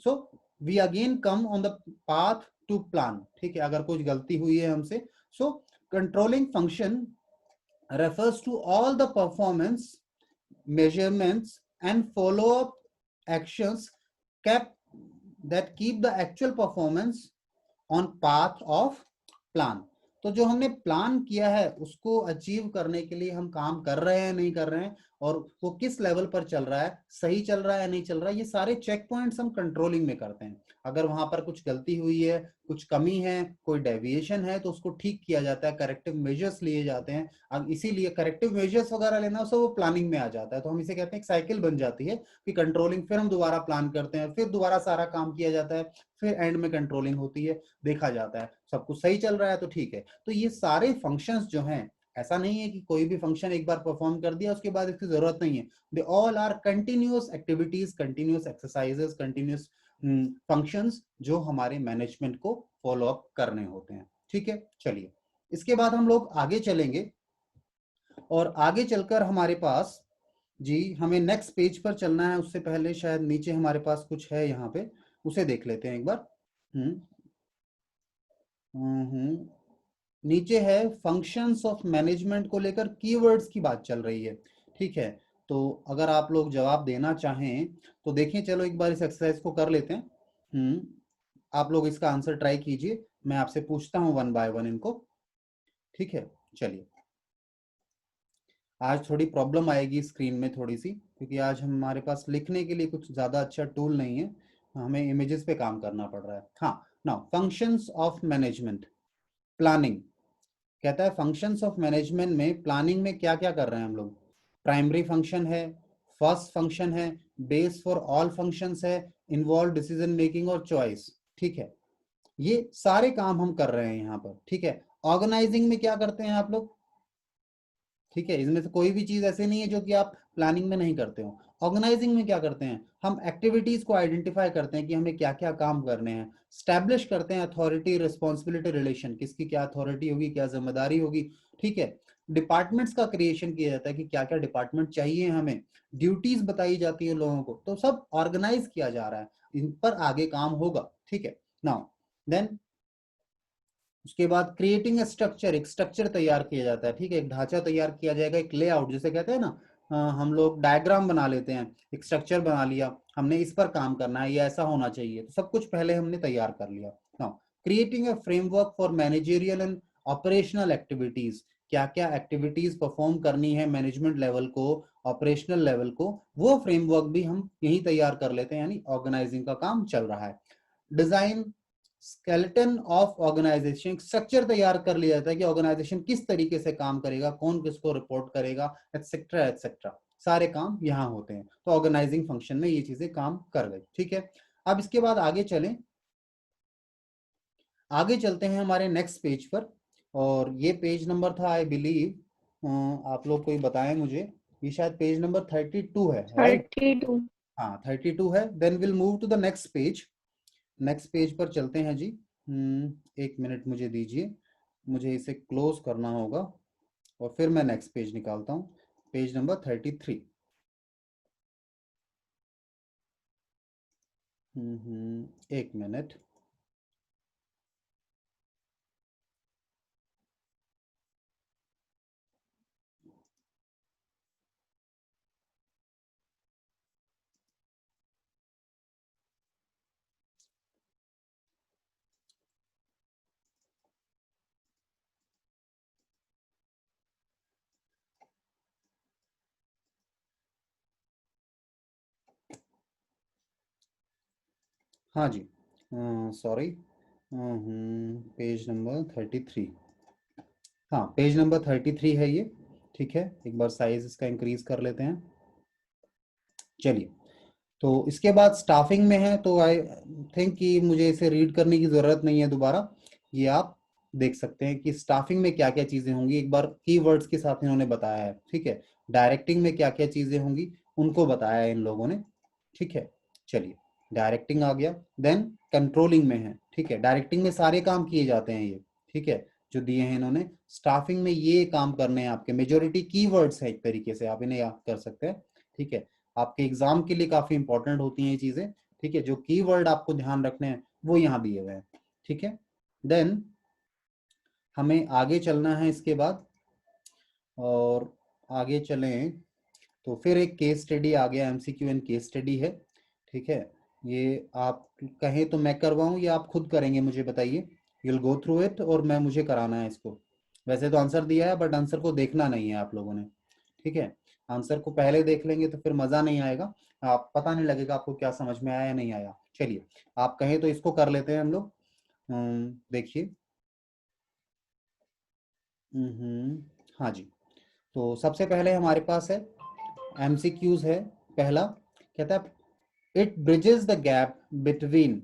so we again come on the path to plan, ठीक है, अगर कुछ गलती हुई है हमसे। So controlling function refers to all the performance measurements and follow up actions kept that keep the actual performance on path of plan। तो जो हमने प्लान किया है उसको अचीव करने के लिए हम काम कर रहे हैं नहीं कर रहे हैं, और वो किस लेवल पर चल रहा है, सही चल रहा है नहीं चल रहा है, ये सारे चेक पॉइंट्स हम कंट्रोलिंग में करते हैं। अगर वहां पर कुछ गलती हुई है, कुछ कमी है, कोई डेविएशन है, तो उसको ठीक किया जाता है, करेक्टिव मेजर्स लिए जाते हैं। अब इसीलिए करेक्टिव मेजर्स वगैरह लेना हो, वो प्लानिंग में आ जाता है। तो हम इसे कहते हैं, एक साइकिल बन जाती है कि कंट्रोलिंग, फिर हम दोबारा प्लान करते हैं, फिर दोबारा सारा काम किया जाता है, फिर एंड में कंट्रोलिंग होती है, देखा जाता है सब कुछ सही चल रहा है तो ठीक है। तो ये सारे फंक्शंस जो हैं, ऐसा नहीं है कि कोई भी फंक्शन एक बार परफॉर्म कर दिया उसके बाद इसकी जरूरत नहीं है। They all are continuous activities, continuous exercises, continuous functions जो हमारे मैनेजमेंट को फॉलो अप करने होते हैं, ठीक है। चलिए, इसके बाद हम लोग आगे चलेंगे, और आगे चलकर हमारे पास जी, हमें नेक्स्ट पेज पर चलना है, उससे पहले शायद नीचे हमारे पास कुछ है यहाँ पे, उसे देख लेते हैं एक बार। नीचे है फंक्शंस ऑफ मैनेजमेंट को लेकर कीवर्ड्स की बात चल रही है, ठीक है। तो अगर आप लोग जवाब देना चाहें तो देखें, चलो एक बार इस एक्सरसाइज को कर लेते हैं। आप लोग इसका आंसर ट्राई कीजिए, मैं आपसे पूछता हूं वन बाय वन इनको, ठीक है। चलिए, आज थोड़ी प्रॉब्लम आएगी स्क्रीन में थोड़ी सी, क्योंकि आज हमारे पास लिखने के लिए कुछ ज्यादा अच्छा टूल नहीं है, हमें इमेजेस पे काम करना पड़ रहा है। हाँ, now functions of management, planning कहता है फंक्शंस ऑफ मैनेजमेंट में, प्लानिंग में क्या क्या कर रहे हैं हम लोग। प्राइमरी फंक्शन है, फर्स्ट फंक्शन है, बेस फॉर ऑल फंक्शंस है, इन्वॉल्व डिसीजन मेकिंग और चॉइस, ठीक है। ये सारे काम हम कर रहे हैं यहाँ पर, ठीक है। ऑर्गेनाइजिंग में क्या करते हैं आप लोग, ठीक है, इसमें से कोई भी चीज ऐसे नहीं है जो कि आप प्लानिंग में नहीं करते हो। ऑर्गेनाइजिंग में क्या करते हैं, हम एक्टिविटीज को आइडेंटिफाई करते हैं कि हमें क्या क्या काम करने हैं, स्टैब्लिश करते हैं अथॉरिटी रिस्पॉन्सिबिलिटी रिलेशन, किसकी क्या अथॉरिटी होगी, क्या जिम्मेदारी होगी, ठीक है। डिपार्टमेंट्स का क्रिएशन किया जाता है कि क्या क्या डिपार्टमेंट चाहिए हमें, ड्यूटीज बताई जाती है लोगों को, तो सब ऑर्गेनाइज किया जा रहा है, इन पर आगे काम होगा, ठीक है। नाउ देन उसके बाद क्रिएटिंग स्ट्रक्चर, एक स्ट्रक्चर तैयार किया जाता है, ठीक है, एक ढांचा तैयार किया जाएगा, एक लेआउट जिसे कहते हैं ना, हम लोग डायग्राम बना लेते हैं, एक स्ट्रक्चर बना लिया, हमने इस पर काम करना है, ये ऐसा होना चाहिए, तो सब कुछ पहले हमने तैयार कर लिया। Now creating a framework for managerial and operational activities, क्या क्या एक्टिविटीज परफॉर्म करनी है मैनेजमेंट लेवल को, ऑपरेशनल लेवल को, वो फ्रेमवर्क भी हम यही तैयार कर लेते हैं, यानी ऑर्गेनाइजिंग का काम चल रहा है। Design skeleton of organisation, structure तैयार कर लिया जाता है कि ऑर्गेनाइजेशन किस तरीके से काम करेगा, कौन किसको रिपोर्ट करेगा, एटसेट्रा एटसेट्रा, सारे काम यहाँ होते हैं। तो ऑर्गेनाइजिंग फंक्शन में ये चीजें काम कर गई, ठीक है। अब इसके बाद आगे चलें, आगे चलते हैं हमारे नेक्स्ट पेज पर, और ये पेज नंबर था आई बिलीव, आप लोग कोई बताएं मुझे, ये शायद पेज नंबर 32 है, राइट? 32। हाँ 32 है। Then will move to the next page, next page पर चलते हैं जी। एक मिनट मुझे दीजिए, मुझे इसे क्लोज करना होगा और फिर मैं नेक्स्ट पेज निकालता हूँ, पेज नंबर 33। एक मिनट, हाँ जी, सॉरी, पेज नंबर 33, हाँ पेज नंबर 33 है ये, ठीक है। एक बार साइज इसका इंक्रीज कर लेते हैं। चलिए, तो इसके बाद स्टाफिंग में है, तो आई थिंक कि मुझे इसे रीड करने की जरूरत नहीं है दोबारा, ये आप देख सकते हैं कि स्टाफिंग में क्या क्या चीजें होंगी, एक बार कीवर्ड्स के साथ इन्होंने बताया है, ठीक है। डायरेक्टिंग में क्या क्या चीजें होंगी उनको बताया है इन लोगों ने, ठीक है। चलिए, डायरेक्टिंग आ गया, देन कंट्रोलिंग में है, ठीक है। डायरेक्टिंग में सारे काम किए जाते हैं ये, ठीक है, जो दिए हैं इन्होंने। स्टाफिंग में ये काम करने हैं आपके, मेजोरिटी कीवर्ड्स है, एक तरीके से आप इन्हें याद कर सकते हैं, ठीक है। आपके एग्जाम के लिए काफी इंपॉर्टेंट होती हैं ये चीजें, ठीक है, जो कीवर्ड आपको ध्यान रखने हैं वो यहाँ दिए हुए हैं, ठीक है। देन हमें आगे चलना है इसके बाद, और आगे चलें तो फिर एक केस स्टडी आ गया, एमसीक्यू एंड केस स्टडी है, ठीक है। ये आप कहें तो मैं करवाऊं या आप खुद करेंगे, मुझे बताइए। यूल गो थ्रू इट और मैं, मुझे कराना है इसको। वैसे तो आंसर दिया है बट आंसर को देखना नहीं है आप लोगों ने, ठीक है। आंसर को पहले देख लेंगे तो फिर मजा नहीं आएगा, आप पता नहीं लगेगा आपको क्या समझ में आया या नहीं आया। चलिए आप कहें तो इसको कर लेते हैं हम लोग। देखिए, हाँ जी। तो सबसे पहले हमारे पास है एमसीक्यूज है। पहला कहता है it bridges the gap between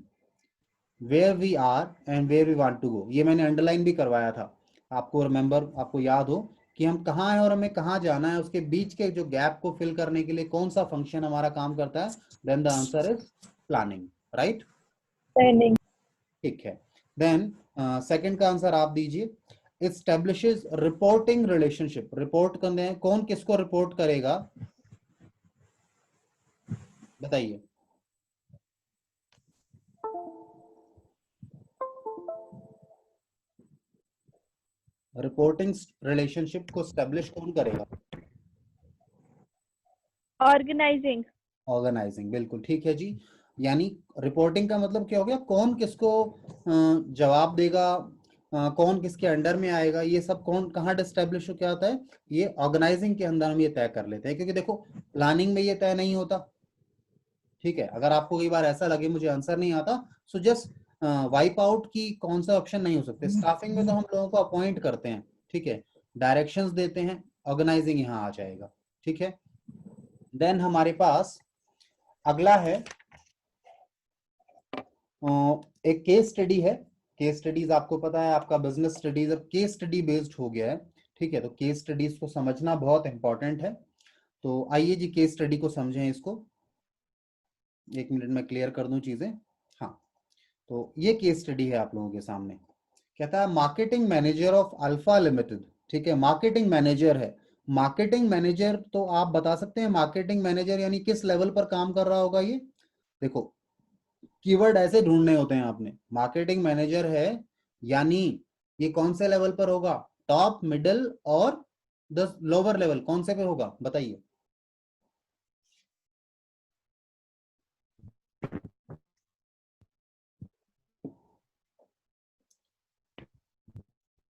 where we are and where we want to go. ये मैंने अंडरलाइन भी करवाया था, आपको रिमेंबर, आपको याद हो कि हम कहाँ हैं और हमें कहाँ जाना है, उसके बीच के जो गैप को फिल करने के लिए कौन सा फंक्शन हमारा काम करता है। Then the answer is planning, right. Training. ठीक है। देन सेकंड का आंसर आप दीजिए। Establishes reporting relationship. रिपोर्ट करने हैं, कौन किसको रिपोर्ट करेगा, बताइए। रिपोर्टिंग रिलेशनशिप को स्टैब्लिश कौन करेगा। ऑर्गेनाइजिंग। ऑर्गेनाइजिंग, बिल्कुल ठीक है जी। यानी रिपोर्टिंग का मतलब क्या हो गया, कौन किसको जवाब देगा, कौन किसके अंडर में आएगा, ये सब कौन कहाँ डिस्टेब्लिश हो क्या होता है, ये ऑर्गेनाइजिंग के अंदर हम ये तय कर लेते हैं। क्योंकि देखो प्लानिंग में ये तय नहीं होता, ठीक है। अगर आपको कई बार ऐसा लगे मुझे आंसर नहीं आता, सो जस्ट वाइप आउट की कौन सा ऑप्शन नहीं हो सकते। स्टाफिंग में तो हम लोगों को अपॉइंट करते हैं, ठीक है, डायरेक्शंस देते हैं, ऑर्गेनाइजिंग यहाँ आ जाएगा, ठीक है। देन हमारे पास अगला है एक केस स्टडी है। केस स्टडीज आपको पता है आपका बिजनेस स्टडीज अब केस स्टडी बेस्ड हो गया है, ठीक है। तो केस स्टडीज को समझना बहुत इंपॉर्टेंट है। तो आइए जी केस स्टडी को समझें इसको। एक मिनट में क्लियर कर दूं चीजें। हाँ, तो ये केस स्टडी है आप लोगों के सामने। कहता है marketing manager of alpha limited, ठीक है। मार्केटिंग मैनेजर है। मार्केटिंग मैनेजर तो आप बता सकते हैं मार्केटिंग मैनेजर यानी किस लेवल पर काम कर रहा होगा ये। देखो कीवर्ड ऐसे ढूंढने होते हैं आपने, मार्केटिंग मैनेजर है यानी ये कौन से लेवल पर होगा, टॉप, मिडिल और द लोअर लेवल, कौन से पे होगा बताइए।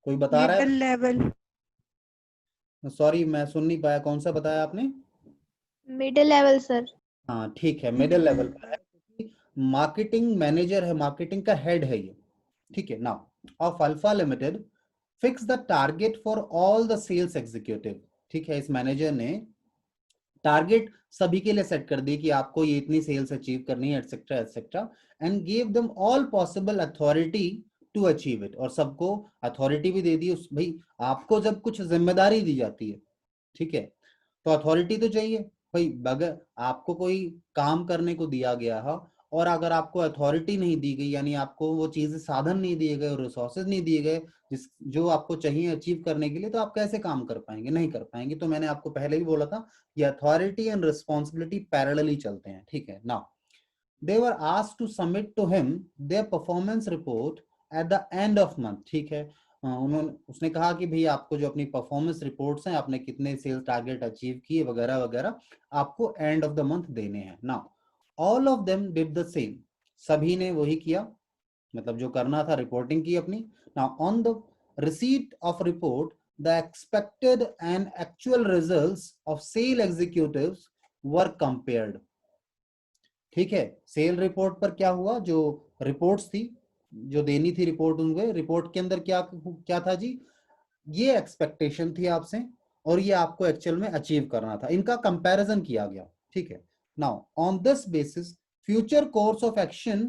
कोई बता रहा मिडिल लेवल। है, सॉरी मैं सुन नहीं पाया, कौन सा बताया आपने। Middle level sir. हाँ ठीक है, मिडिल लेवल पर है, मार्केटिंग मैनेजर है, मार्केटिंग का हेड है ये, ठीक है। Now of alpha limited fix the target for all the sales executive, ठीक है। इस मैनेजर ने टारगेट सभी के लिए सेट कर दी कि आपको ये इतनी सेल्स अचीव करनी है etcetera etcetera, and give them all possible authority to achieve it. और सबको अथॉरिटी भी दे दी उस भाई, आपको जब कुछ जिम्मेदारी दी जाती है, ठीक है, तो अथॉरिटी तो चाहिए भाई। बगैर आपको कोई काम करने को दिया गया है और अगर आपको अथॉरिटी नहीं दी गई, यानी आपको वो चीजें, साधन नहीं दिए गए और रिसोर्सेज नहीं दिए गए जिस जो आपको चाहिए अचीव करने के लिए, तो आप कैसे काम कर पाएंगे, नहीं कर पाएंगे। तो मैंने आपको पहले भी बोला था ये अथॉरिटी एंड रिस्पॉन्सिबिलिटी पैरेलली चलते हैं, ठीक है। Now they were asked to submit to him their performance report at the end of month, ठीक है। उन्होंने उसने कहा कि भाई आपको जो अपनी परफॉर्मेंस रिपोर्ट्स हैं, आपने कितने सेल्स टारगेट अचीव किए वगैरह वगैरह, आपको एंड ऑफ द मंथ देने हैं। Now all of them did the same, सभी ने वही किया, मतलब जो करना था रिपोर्टिंग की अपनी। Now on the receipt of report the expected and actual results of sale executives were compared, ठीक है। सेल रिपोर्ट पर क्या हुआ, जो रिपोर्ट्स थी जो देनी थी रिपोर्ट, उनके रिपोर्ट के अंदर क्या क्या था जी, ये एक्सपेक्टेशन थी आपसे और ये आपको एक्चुअल में अचीव करना था, इनका कंपैरिजन किया गया, ठीक है। Now on this basis future course of action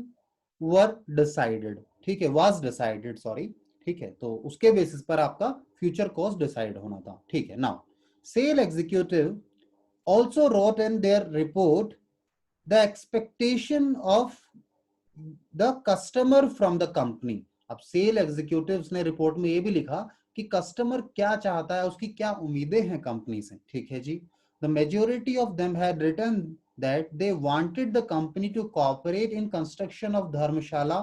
were decided, ठीक है, वाज डिसाइडेड सॉरी, ठीक है। तो उसके बेसिस पर आपका फ्यूचर कोर्स डिसाइड होना था, ठीक है। Now sale executive also wrote in their report the expectation of the customer from the company. अब सेल एग्जीक्यूटिव्स ने रिपोर्ट में ये भी लिखा कि कस्टमर क्या चाहता है, उसकी क्या उम्मीदें हैं कंपनी से, ठीक है जी। The majority of them had written that they wanted the company to cooperate in construction of Dharamshala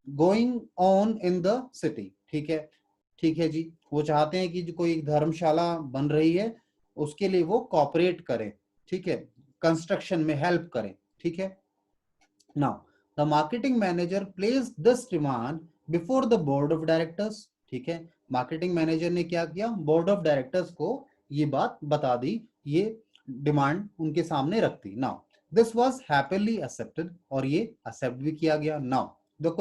going on in the city. ठीक है जी, वो चाहते हैं कि जो कोई धर्मशाला बन रही है उसके लिए वो कॉपरेट करें, ठीक है, कंस्ट्रक्शन में हेल्प करें, ठीक है. Now the marketing manager place this demand before the board of directors. ठीक है, मार्केटिंग मैनेजर ने क्या किया, बोर्ड ऑफ डायरेक्टर्स को ये बात बता दी, ये डिमांड उनके सामने रख दी. Now this was happily accepted, और ये एक्सेप्ट भी किया गया. नाउ द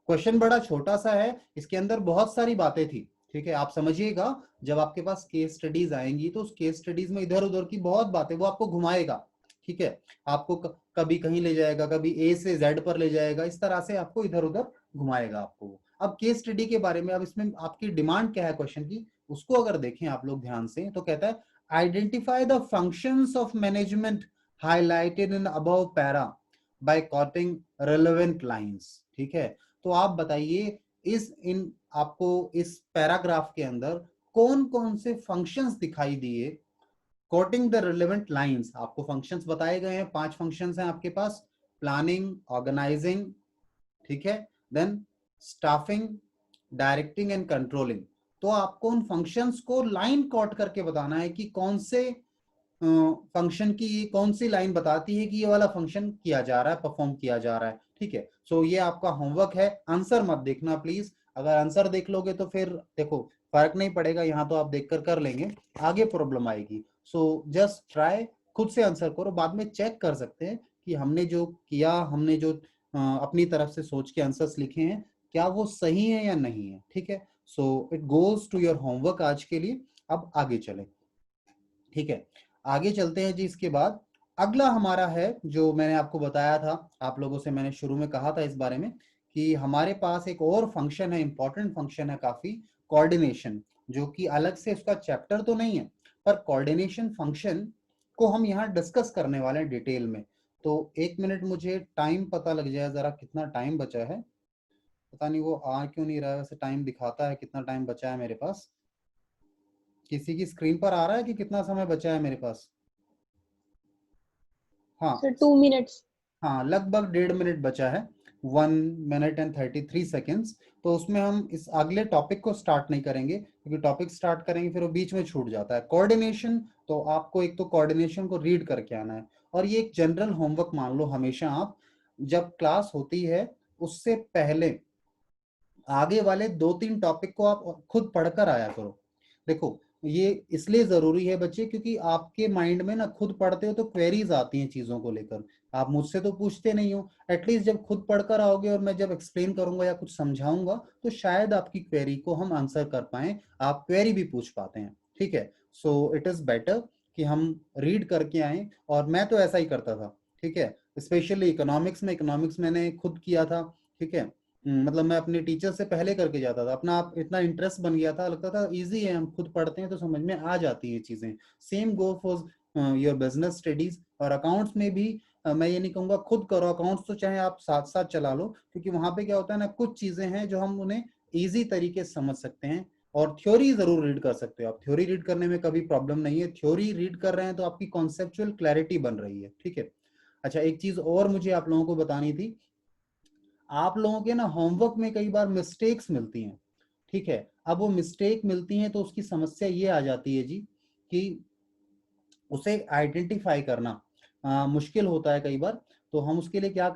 क्वेश्चन बड़ा छोटा सा है, इसके अंदर बहुत सारी बातें थी. ठीक है, आप समझिएगा, जब आपके पास केस स्टडीज आएंगी तो उस केस स्टडीज में इधर उधर की बहुत बातें वो आपको घुमाएगा. ठीक है, आपको कभी कहीं ले जाएगा, कभी ए से जेड पर ले जाएगा, इस तरह से आपको इधर उधर घुमाएगा आपको. अब केस स्टडी के बारे में, अब इसमें आपकी डिमांड क्या है क्वेश्चन की, उसको अगर देखें आप लोग ध्यान से, तो कहता है identify the functions of management highlighted in above para by quoting relevant lines. ठीक है, तो आप बताइए आपको इस पैराग्राफ के अंदर कौन कौन से फंक्शंस दिखाई दिए. कोटिंग द रिलेवेंट लाइंस, आपको फंक्शंस बताए गए हैं, 5 फंक्शंस हैं आपके पास, प्लानिंग, ऑर्गेनाइजिंग, ठीक है, then staffing, directing and controlling. तो आपको उन फंक्शंस को लाइन कोट करके बताना है कि कौन से फंक्शन की कौन सी लाइन बताती है कि ये वाला फंक्शन किया जा रहा है, परफॉर्म किया जा रहा है. ठीक है, सो ये आपका होमवर्क है. आंसर मत देखना प्लीज, अगर आंसर देख लोगे तो फिर देखो फर्क नहीं पड़ेगा, यहाँ तो आप देखकर कर लेंगे, आगे प्रॉब्लम आएगी. सो जस्ट ट्राई, खुद से आंसर करो, बाद में चेक कर सकते हैं कि हमने जो किया, हमने जो अपनी तरफ से सोच के आंसर्स लिखे हैं, क्या वो सही है या नहीं है. ठीक है, so it goes to your homework आज के लिए. अब आगे चले. ठीक है, आगे चलते हैं जी. इसके बाद अगला हमारा है, जो मैंने आपको बताया था, आप लोगों से मैंने शुरू में कहा था इस बारे में कि हमारे पास एक और फंक्शन है, इंपॉर्टेंट फंक्शन है काफी, कोऑर्डिनेशन, जो कि अलग से उसका चैप्टर तो नहीं है, पर कोऑर्डिनेशन फंक्शन को हम यहाँ डिस्कस करने वाले हैं डिटेल में. तो 1 मिनट मुझे टाइम पता लग जाए जरा, कितना टाइम बचा है, पता नहीं वो आ क्यों नहीं रहा है. वैसे टाइम दिखाता है कितना टाइम बचा है मेरे पास, किसी की स्क्रीन पर आ रहा है कि कितना समय बचा है मेरे पास. हाँ सर 2 मिनट्स. हाँ, लगभग 1.5 मिनट बचा है, 1 मिनट एंड 33 सेकेंड्स. तो उसमें हम इस अगले टॉपिक को स्टार्ट नहीं करेंगे, क्योंकि टॉपिक स्टार्ट करेंगे फिर वो बीच में छूट जाता है. कोऑर्डिनेशन, तो आपको एक तो कोऑर्डिनेशन को रीड करके आना है, और ये एक जनरल होमवर्क मान लो, हमेशा आप जब क्लास होती है उससे पहले आगे वाले 2-3 टॉपिक को आप खुद पढ़कर आया करो. देखो ये इसलिए जरूरी है बच्चे, क्योंकि आपके माइंड में ना खुद पढ़ते हो तो क्वेरीज आती हैं चीजों को लेकर, आप मुझसे तो पूछते नहीं हो. एटलीस्ट जब खुद पढ़कर आओगे और मैं जब एक्सप्लेन करूंगा या कुछ समझाऊंगा तो शायद आपकी क्वेरी को हम आंसर कर पाए, आप क्वेरी भी पूछ पाते हैं. ठीक है, सो इट इज बेटर कि हम रीड करके आए, और मैं तो ऐसा ही करता था. ठीक है, स्पेशली इकोनॉमिक्स मैंने खुद किया था. ठीक है, मतलब मैं अपने टीचर से पहले करके जाता था, अपना आप इतना इंटरेस्ट बन गया था, लगता था इजी है, हम खुद पढ़ते हैं तो समझ में आ जाती है चीजें. Same go for your business studies, और अकाउंट्स में भी मैं ये नहीं कहूंगा खुद करो अकाउंट्स, तो चाहे आप साथ साथ चला लो, क्योंकि वहां पे क्या होता है ना, कुछ चीजें हैं जो हम उन्हें ईजी तरीके से समझ सकते हैं. और थ्योरी जरूर रीड कर सकते हो आप, थ्योरी रीड करने में कभी प्रॉब्लम नहीं है, थ्योरी रीड कर रहे हैं तो आपकी कॉन्सेप्चुअल क्लैरिटी बन रही है. ठीक है, अच्छा एक चीज और मुझे आप लोगों को बतानी थी, आप लोगों के ना होमवर्क में कई बार मिस्टेक्स मिलती हैं. ठीक है, अब वो मिस्टेक मिलती हैं तो उसकी समस्या ये आ जाती है जी कि उसे आइडेंटिफाई करना मुश्किल होता है कई बार. तो हम उसके लिए क्या